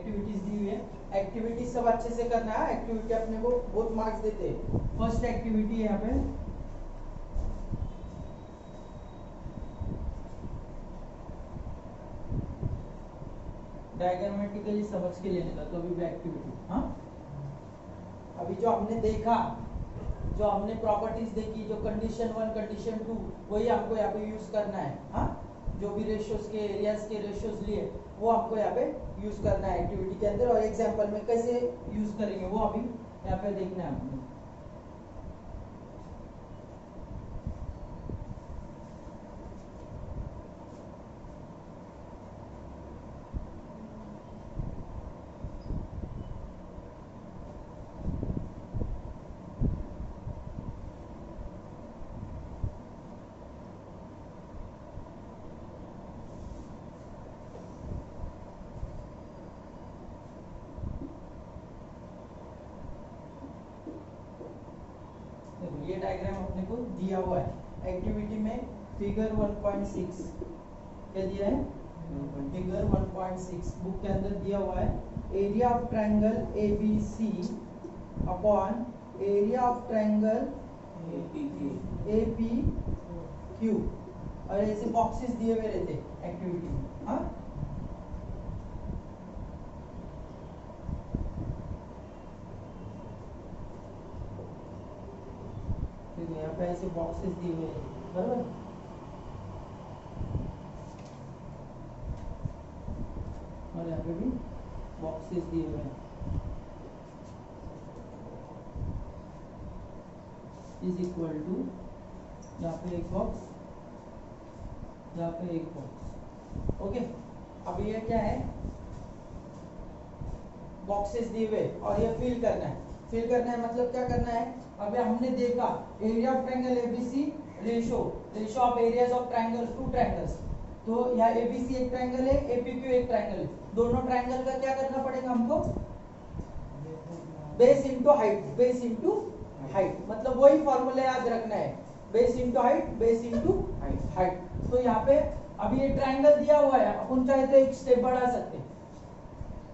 Activities दी हुई है, activity सब अच्छे से करना है। एक्टिविटी अपने को बहुत मार्क्स देते हैं। फर्स्ट एक्टिविटी है यहाँ पे, डायग्रामेटिकली समझ के लेने का कभी भी एक्टिविटी। हाँ, अभी जो हमने देखा, जो हमने प्रॉपर्टीज देखी, जो कंडीशन 1 कंडीशन 2, वही आपको यहाँ पे यूज करना है। हाँ, जो भी रेशियोज के एरियाज के रेशियोज लिए वो आपको यहाँ पे यूज करना है एक्टिविटी के अंदर, और एग्जांपल में कैसे यूज करेंगे वो अभी यहाँ पे देखना है आपको। ये डायग्राम अपने को दिया हुआ है एक्टिविटी में, फिगर 1.6 क्या दिया है, फिगर 1.6 बुक के अंदर दिया हुआ है। Area of triangle ABC upon area of triangle APQ, और ऐसे बॉक्सेस दिए हुए रहते एक्टिविटी में। हाँ, यहाँ पे ऐसे बॉक्सेस दिए हुए हैं, बराबर। और यहाँ पे भी बॉक्सेस दिए हुए हैं, इज इक्वल टू यहाँ पे एक बॉक्स, यहाँ पे एक बॉक्स। ओके, अब ये क्या है, बॉक्सेस दिए हुए और ये फिल करना है। फिल करना है मतलब क्या करना है, अभी हमने देखा area of triangle ABC ratio of areas of triangles, two triangles. तो यहाँ ABC एक ट्रायंगल है, APQ एक ट्रायंगल है। दोनों ट्रायंगल का क्या करना पड़ेगा हमको, base into height, base into height, मतलब वही फॉर्मूला याद रखना है, base into height, base into height. तो यहाँ पे अभी ये ट्रायंगल दिया हुआ है, अपन चाहे तो एक स्टेप बढ़ा सकते हैं,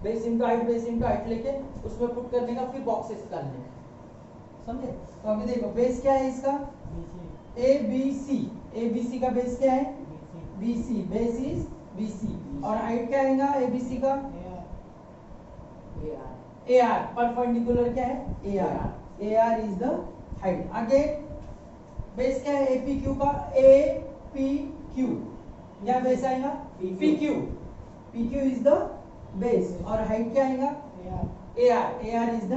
base into height, base into height लेके उसमें पुट करने का, फिर बॉक्सेस डालने का, समझे। तो अभी देखो बेस क्या है इसका, ABC का बेस क्या है, BC, बेस इज BC, और हाइट क्या आएगा ABC का, AR, परपेंडिकुलर क्या है AR इज द हाइट। आगे बेस क्या है APQ का, APQ क्या बेस आएगा, PQ इज द बेस, और हाइट क्या आएगा AR इज द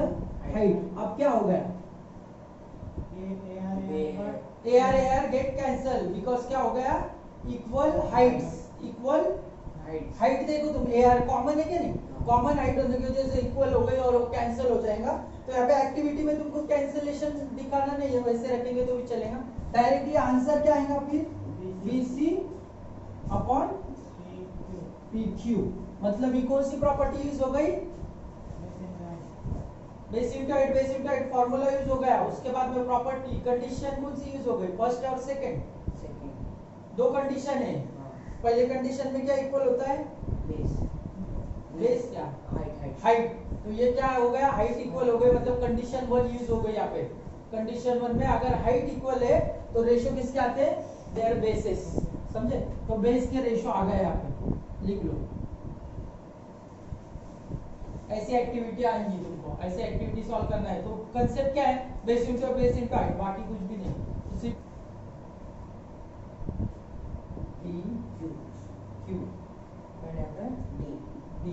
हाइट। अब क्या हो गया, AR गेट कैंसल, बिकॉज क्या हो गया, इक्वल हाइट्स, इक्वल हाइट। देखो तुम AR कॉमन है क्या, नहीं कॉमन हाइट होने की वजह से इक्वल हो गई और वो कैंसिल हो जाएगा। तो यहाँ पे एक्टिविटी में तुमको कैंसिलेशन दिखाना नहीं है, वैसे रखेंगे तो भी चलेगा। डायरेक्टली आंसर क्या आएगा फिर, BC अपॉन PQ, मतलब इक्वल सी प्रॉपर्टी यूज हो गई, base into height formula use हो गया। उसके बाद में प्रॉपर्टी कंडीशन कौन सी यूज हो गई, फर्स्ट और सेकंड, दो कंडीशन है। पहले कंडीशन में क्या इक्वल होता है, बेस क्या, हाइट। तो ये क्या हो गया, हाइट इक्वल हो गई, मतलब कंडीशन 1 यूज हो गई यहाँ पे। कंडीशन 1 में अगर हाइट इक्वल है तो रेशियो किसके आते हैं, देयर बेसेस, समझे। तो बेस के रेशियो आ गए यहाँ पे, लिख लो। ऐसी एक्टिविटी आएंगी तुमको, ऐसी एक्टिविटी सॉल्व करना है। तो कंसेप्ट क्या है, बेस इनटू हाइट, बाकी कुछ भी नहीं। Q and यहाँ पे D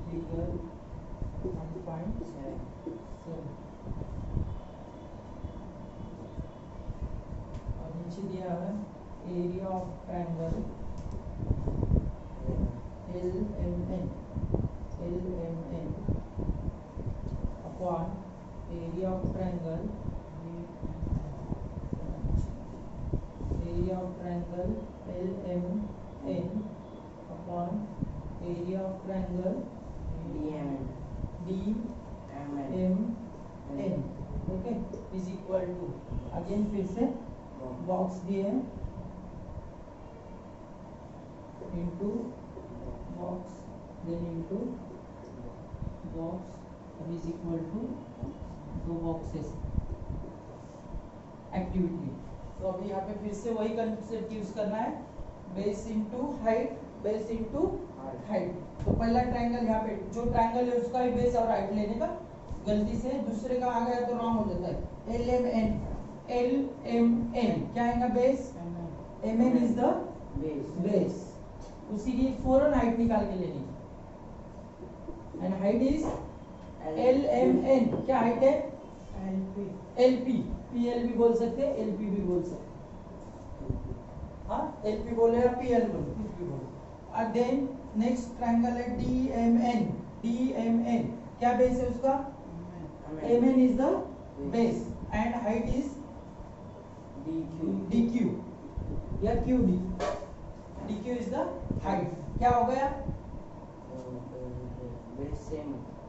फिगर 1.7 और नीचे दिया है area of triangle LMN upon area of triangle LMN upon area of triangle DMN, okay, is equal to, again फिर से बॉक्स दिए into box then into box is equal to दो boxes एक्टिविटी। तो अभी यहाँ पे फिर से वही कंसेप्ट यूज करना है, base into height, base into height. तो पहला ट्रायंगल यहाँ पे जो ट्रायंगल है उसका ही बेस और हाइट लेने का, गलती से दूसरे का आ गया तो रॉन्ग हो जाता है। एल एम एन क्या आएगा base, M N is the base, उसी की फौरन हाइट निकाल के लेनी and height is L M N, क्या हाइट है एल पी, पी एल भी बोल सकते हैं, एल पी भी बोल सकते हैं, हाँ एल पी बोले या पी एल बोले कुछ भी बोले। और देन नेक्स्ट ट्रायंगल है D M N, D M N क्या बेस है उसका, M N is the base and height is D Q या Q D, D Q is the height. क्या हो गया,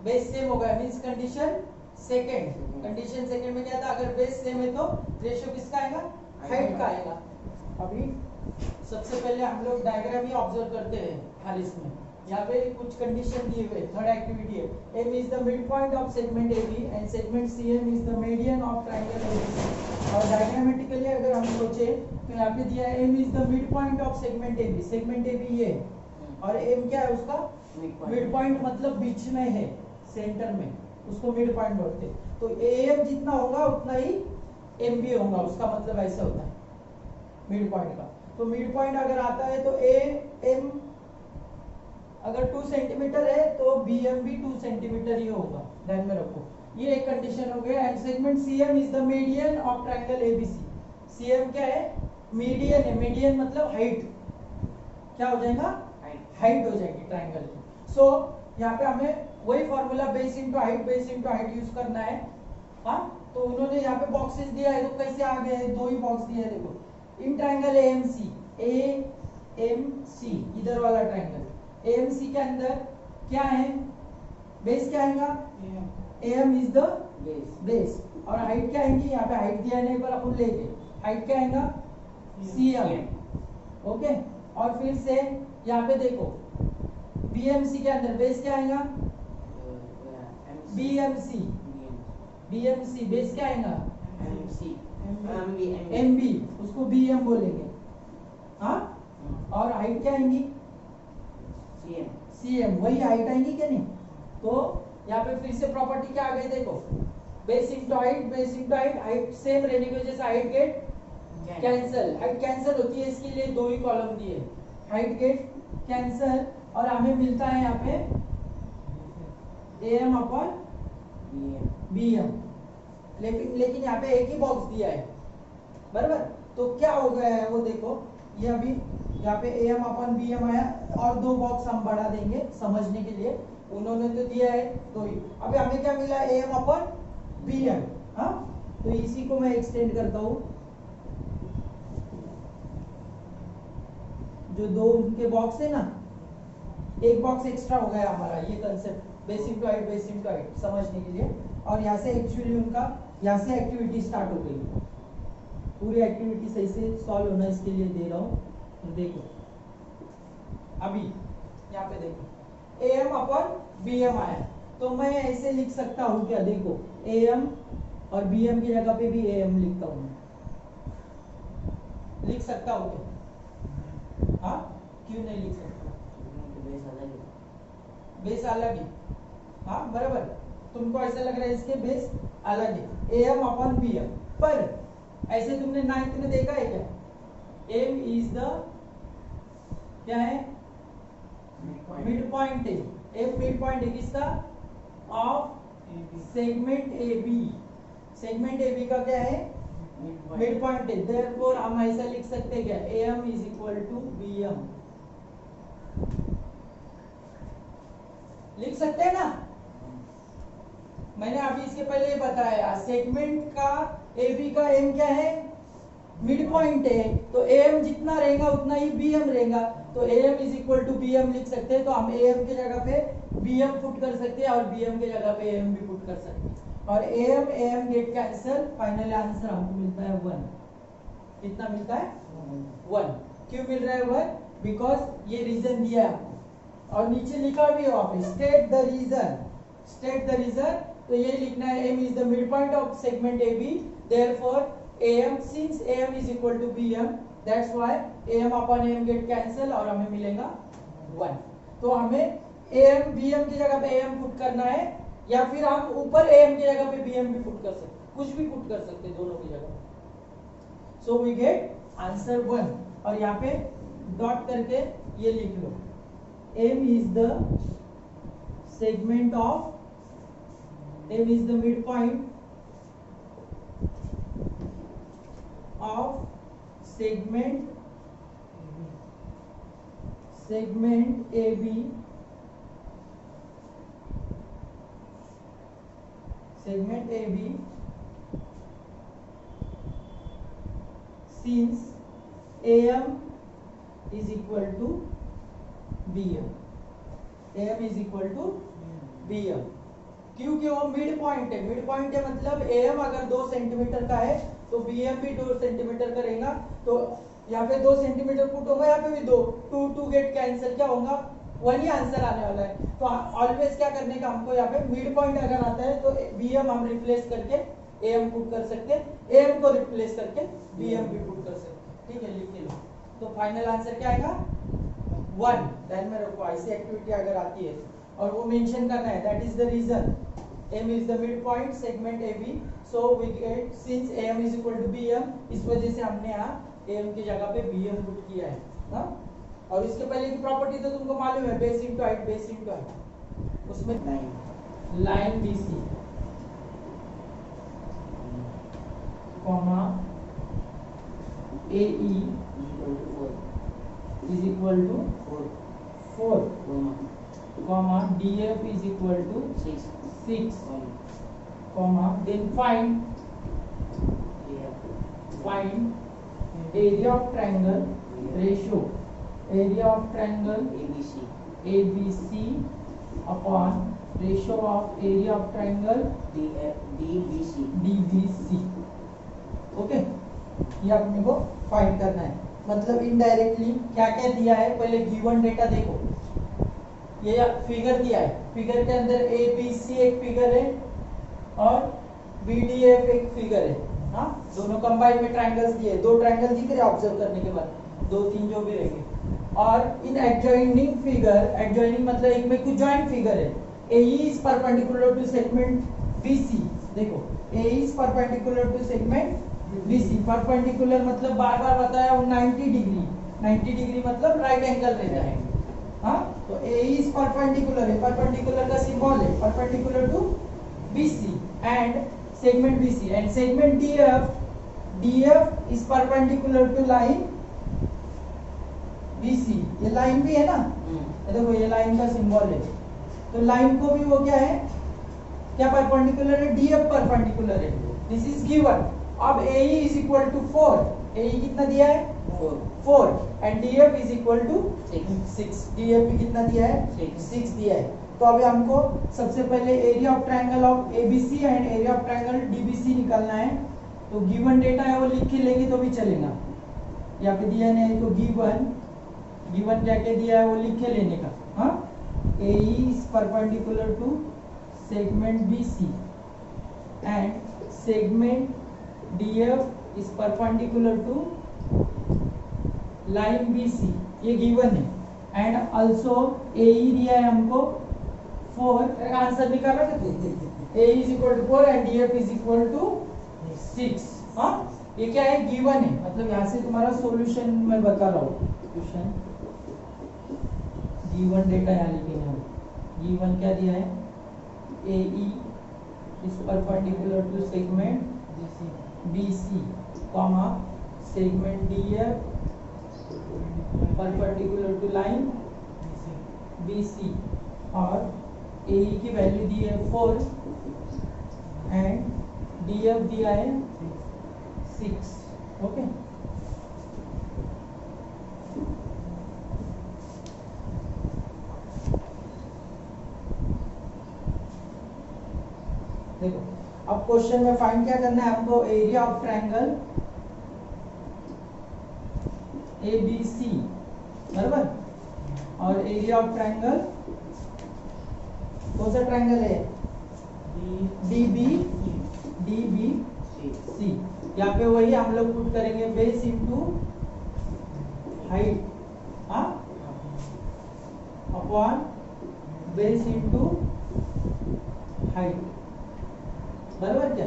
बेस सेम हो गया, means condition second, condition second में क्या था, अगर बेस सेम है तो रेशियो किसका आएगा, हाइट का आएगा। अभी सबसे पहले हम लोग डायग्राम ही ऑब्जर्व करते हैं खाली इसमें, यहाँ पे कुछ कंडीशन दिए हुए। थर्ड एक्टिविटी है M is the mid point of segment AB and segment CM is the median of triangle ABC. और डायग्रामेटिकली अगर हम सोचे तो यहाँ पे दिया है M is the mid point of segment AB, segment AB ये और एम क्या है उसका मिड पॉइंट, मतलब बीच में है सेंटर में, उसको मिड पॉइंट बोलते हैं। तो एम जितना होगा उतना ही एम भी होगा, उसका मतलब ऐसा होता है मिड पॉइंट का। तो मिड पॉइंट अगर आता है तो ए एम अगर 2 सेंटीमीटर है तो बी एम भी 2 सेंटीमीटर ही होगा, ध्यान में रखो। ये एक कंडीशन हो गया। And segment CM is the median of triangle ABC, CM क्या है, मीडियन है, मीडियन मतलब हाइट, क्या हो जाएगा हाइट हो जाएगी ट्रायंगल की। सो यहाँ पे हमें वही formula base into height use करना है। हाँ तो उन्होंने यहाँ पे बॉक्सेस दिया है तो कैसे आ गए, दो ही बॉक्स दिया है देखो, इन ट्रायंगल एएमसी, एएमसी इधर वाला ट्रायंगल एएमसी के अंदर क्या है, बेस क्या आएगा, एएम इज द बेस और हाइट क्या आएगी, यहाँ पे हाइट दिया नहीं पर अपन लेंगे, हाइट क्या आएगा सीएम, ओके। और फिर से यहाँ पे देखो बीएमसी के अंदर बेस क्या आएगा, बीएमसी, बीएमसी बेस क्या आएगा एमबी, उसको बीएम बोलेंगे, हाँ। और हाइट क्या आएंगी सीएम, वही हाइट आएंगी क्या नहीं। तो यहाँ पे फिर से प्रॉपर्टी क्या आ गई देखो, base into height, base into height, height same रहने की वजह से height get cancel, height cancel होती है, इसके लिए दो ही कॉलम दिए, हाइट गेट कैंसल और हमें मिलता है यहाँ पे एम अपॉन बीएम। लेकिन यहाँ पे एक ही बॉक्स दिया है बराबर, तो क्या हो गया है वो देखो, ये अभी यहाँ पे एम अपॉन बीएम आया और दो बॉक्स हम बढ़ा देंगे समझने के लिए, उन्होंने तो दिया है दो ही, अभी हमें क्या मिला एम अपॉन बीएम, हाँ। तो इसी को मैं एक्सटेंड करता हूँ, जो दो उनके बॉक्स है ना, एक बॉक्स एक्स्ट्रा हो गया हमारा, ये कंसेप्ट बेस इनटू हाइट समझने के लिए। और यहाँ से एक्चुअली उनका यहाँ से एक्टिविटी स्टार्ट हो गई, पूरी एक्टिविटी सही से सॉल्व होना इसके लिए दे रहा हूँ। तो देखो अभी यहाँ पे देखो एम अपॉन बीएम आया, तो मैं ऐसे लिख सकता हूँ क्या, देखो एम और बीएम की जगह पे भी एम लिखता हूँ, लिख सकता हूँ क्या, हाँ क्यों नहीं लिख सकता, बेस अलग है, हाँ बराबर, तुमको ऐसा लग रहा है इसके बेस अलग है, एम अपॉन बीएम, पर ऐसे तुमने 9th में देखा है क्या, एम इज द क्या है मिड पॉइंट है, एम मिड पॉइंट है किसका, of segment AB, segment AB का क्या है मिड पॉइंट है, देयरफॉर हम ऐसा लिख सकते हैं क्या, M is equal to BM, लिख सकते हैं ना। मैंने अभी इसके पहले ही बताया सेगमेंट का एबी का एम क्या है मिड पॉइंट है, तो एम जितना रहेगा उतना ही बीएम रहेगा, तो M is equal to BM लिख सकते हैं। तो हम एम की जगह पे बीएम पुट कर सकते हैं और बीएम की जगह पे एम भी पुट कर सकते हैं, और M get cancel, final answer हमको मिलता है 1। कितना मिलता है 1। क्यों मिल रहा है 1, बिकॉज ये रीजन दिया है आपको, और नीचे लिखा भी है वहां पे state the reason, state the reason. तो ये लिखना है m is the mid point of segment AB, therefore AM since AM is equal to BM, that's why AM upon AM get cancel और हमें मिलेगा 1। तो हमें AM BM की जगह पे AM पुट करना है, या फिर हम ऊपर AM की जगह पे BM भी पुट कर सकते, कुछ भी पुट कर सकते दोनों की जगह। सो वी गेट आंसर 1 और यहाँ पे डॉट करके ये लिख लो, M is the segment of, M is the midpoint of segment AB, segment AB since AM is equal to BM, AM is equal to BM, क्योंकि वो मिड पॉइंट है। Mid point है मतलब AM अगर 2 centimetre का है तो BM भी 2 सेंटीमीटर का रहेगा। तो यहाँ पे 2 सेंटीमीटर पुट होगा, यहाँ पे भी 2 गेट कैंसिल, क्या होगा 1 ही आंसर आने वाला है। तो ऑलवेज क्या करने का हमको, यहाँ पे मिड पॉइंट अगर आता है तो BM हम रिप्लेस करके AM पुट कर सकते हैं, AM को रिप्लेस करके BM भी पुट कर सकते हैं। ठीक है, लिख के लो। तो फाइनल आंसर क्या आएगा 1। ध्यान में रखो, ऐसी एक्टिविटी अगर आती है और वो मेंशन करना है, that is the reason M is the midpoint segment AB, so we get since AM is equal to BM, इस वजह से हमने यहाँ AM की जगह पे BM पुट किया है ना। और इसके पहले की प्रॉपर्टी तो तुमको मालूम है, base into height, base into height. उसमें line BC comma AE is equal to 4 comma DF is equal to 6 comma then find area of triangle ratio, area of triangle ABC upon ratio of area of triangle DBC। Okay, ये अपने को find करना है। मतलब indirectly क्या क्या दिया है, पहले गिवन डेटा देखो, ये फिगर दिया है, फिगर के अंदर ABC एक फिगर है और BDF एक फिगर है। हाँ, दोनों कंबाइन में ट्रायंगल्स दिए, 2 ट्रायंगल दिख रहे ऑब्जर्व करने के बाद, 2-3 जो भी रहेंगे। और इन एडजॉइनिंग फिगर, एडजॉइनिंग मतलब एक में कुछ जॉइंट फिगर है, AE is perpendicular to segment BC। देखो AE is perpendicular to segment BC, perpendicular मतलब बार बार बताया वो 90 डिग्री, 90 डिग्री मतलब राइट एंगल रहता है। हाँ, तो AE इज परपेंडिकुलर है, परपेंडिकुलर का सिंबल है perpendicular to BC and segment BC, and segment DF is perpendicular to line BC। ये लाइन भी है ना, देखो ये लाइन का सिंबल है, तो लाइन को भी वो क्या है, क्या परपेंडिकुलर है, DF परपेंडिकुलर है, दिस इज गिवन। अब AE is equal to 4, AE कितना दिया है 4 and DF is equal to 6, DF भी कितना दिया है 6 दिया है। तो अभी हमको सबसे पहले area of triangle of ABC and area of triangle DBC निकालना है। तो गिवन डेटा है वो लिख के लेंगे तो भी चलेगा, यहाँ पे दिया नहीं तो गिवन क्या क्या दिया है वो लिख के लेने का। हाँ, AE is perpendicular to segment BC and segment DF is perpendicular to line BC, ये गिवन है। एंड आल्सो AE दिया है हमको 4, आंसर निकाला था, AE is equal to 4 and DF is equal to 6। हाँ, ये क्या है गिवन है, मतलब यहाँ से तुम्हारा सॉल्यूशन मैं बता रहा हूँ, क्वेश्चन गिवन डेटा यहाँ लिखेंगे हम। गिवन क्या दिया है, AE is perpendicular to segment BC, comma segment DF perpendicular to line BC और AE की वैल्यू दी है 4 एंड DF दिया है 6। ओके, देखो अब क्वेश्चन में फाइंड क्या करना है हमको, एरिया ऑफ ट्रायंगल ABC, बराबर। और एरिया ऑफ ट्रायंगल, कौन सा ट्रायंगल है? DBC। यहाँ पे वही हम लोग पुट करेंगे base into height, upon base into height, बराबर क्या?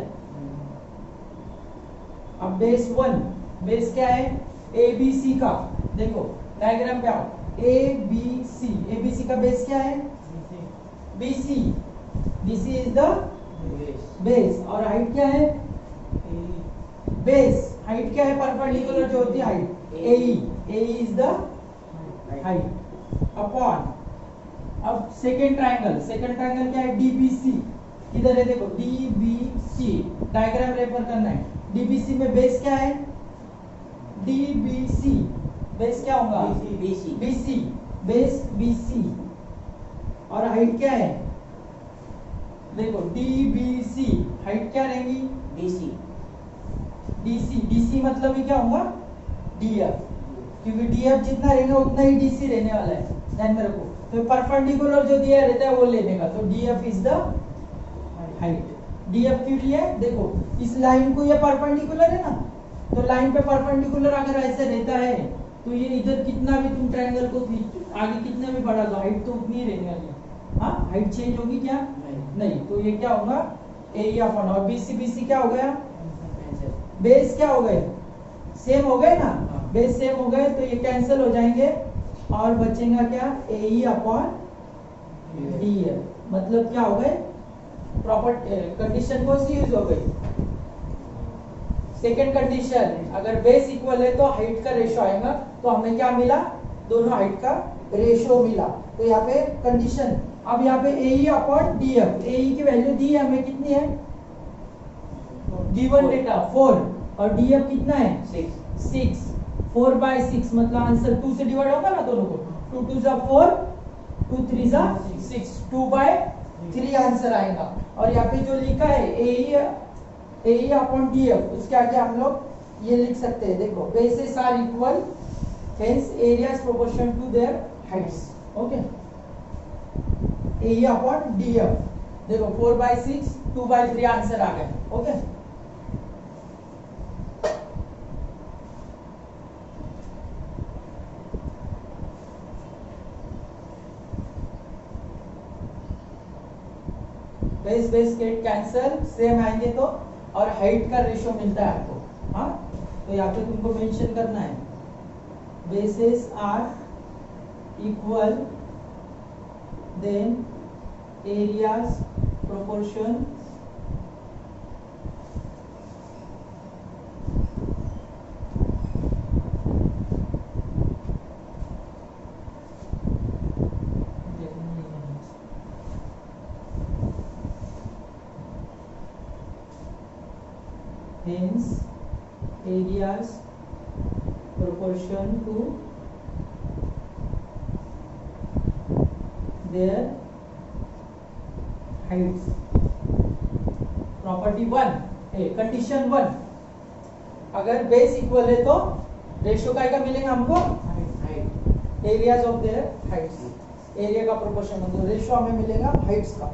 अब बेस 1, बेस क्या है? ABC का, देखो डायग्राम पे आओ, ABC का बेस क्या है? BC इज द बेस, और हाइट क्या है? बेस हाइट क्या है? परपेंडिकुलर जो होती है height, AE is the height, upon, अब सेकेंड ट्रायंगल क्या है? DBC, किधर है देखो, DBC, डायग्राम रेफर करना है। DBC में बेस क्या है? DBC बेस क्या होगा? BC बेस BC, और हाइट क्या है? देखो DBC, हाइट क्या रहेंगी? DC मतलब ही क्या होगा? DF, क्योंकि DF जितना रहेगा उतना ही DC रहने वाला है, ध्यान में रखो। तो परपेंडिकुलर जो दिया रहता है वो लेने का, तो DF is the height. DF क्यों लिया है? देखो इस लाइन को, ये परपेंडिकुलर है ना, तो लाइन पे परपेंडिकुलर अगर ऐसे रहता है तो ये इधर कितना भी तुम ट्रायंगल को आगे कितना भी बढ़ा दो, हाइट तो उतनी ही रहने वाली है। हाँ, हाइट चेंज होगी क्या? नहीं। तो ये क्या होगा? एरिया अपॉन, और BC क्या हो गया? बेस क्या हो गए? सेम हो गए ना, बेस सेम हो गए, तो ये कैंसिल हो जाएंगे और बचेगा क्या? AE अपॉन DF, मतलब क्या हो गए? प्रॉपर कंडीशन कौन सी यूज हो गई? सेकेंड कंडीशन, अगर बेस इक्वल है तो हाइट का रेशो आएगा, तो हमें क्या मिला? दोनों हाइट का रेशो मिला। तो यहाँ पे कंडीशन, अब यहाँ पे AE अपॉन DF, AE की वैल्यू दी है हमें, कितनी है? गिवन डेटा 4, और DF कितना है? 6। 4/6 मतलब आंसर 2 से डिवाइड होगा ना दोनों को, 2 2 जा 4, 2 3 जा 6, 2/3 आंसर आएगा। और यहाँ पे जो लिखा है AE अपॉन DF, उसके आगे हम लोग ये लिख सकते हैं, देखो bases are equal, hence areas proportion to their heights. Okay, AE upon DF, देखो 4/6, 2/3 आंसर आ गए। Okay, base get cancel, same आएंगे तो, और हाइट का रेशो मिलता है आपको। हाँ, तो यहाँ पे तुमको मेंशन करना है bases are equal, then areas proportion hence areas proportion to their heights। Property 1, condition 1, अगर बेस इक्वल है तो रेशियो का मिलेगा हमको? Height, areas of their heights, area का प्रोपोर्शन मतलब रेशियो हमें मिलेगा हाइट्स का।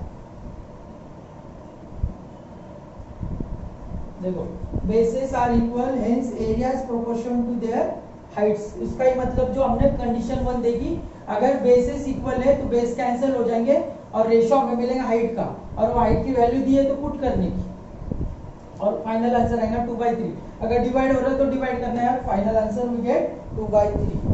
देखो bases are equal, hence areas proportion to their heights, इसका ही मतलब जो हमने कंडीशन 1 देखी, अगर बेसेस इक्वल है तो बेस कैंसिल हो जाएंगे और रेशियो हमें मिलेगा हाइट का, और वो हाइट की वैल्यू दी है तो पुट करने की, और फाइनल आंसर आएगा 2/3। अगर डिवाइड हो रहा है तो डिवाइड करना है, फाइनल आंसर वी गेट 2/3।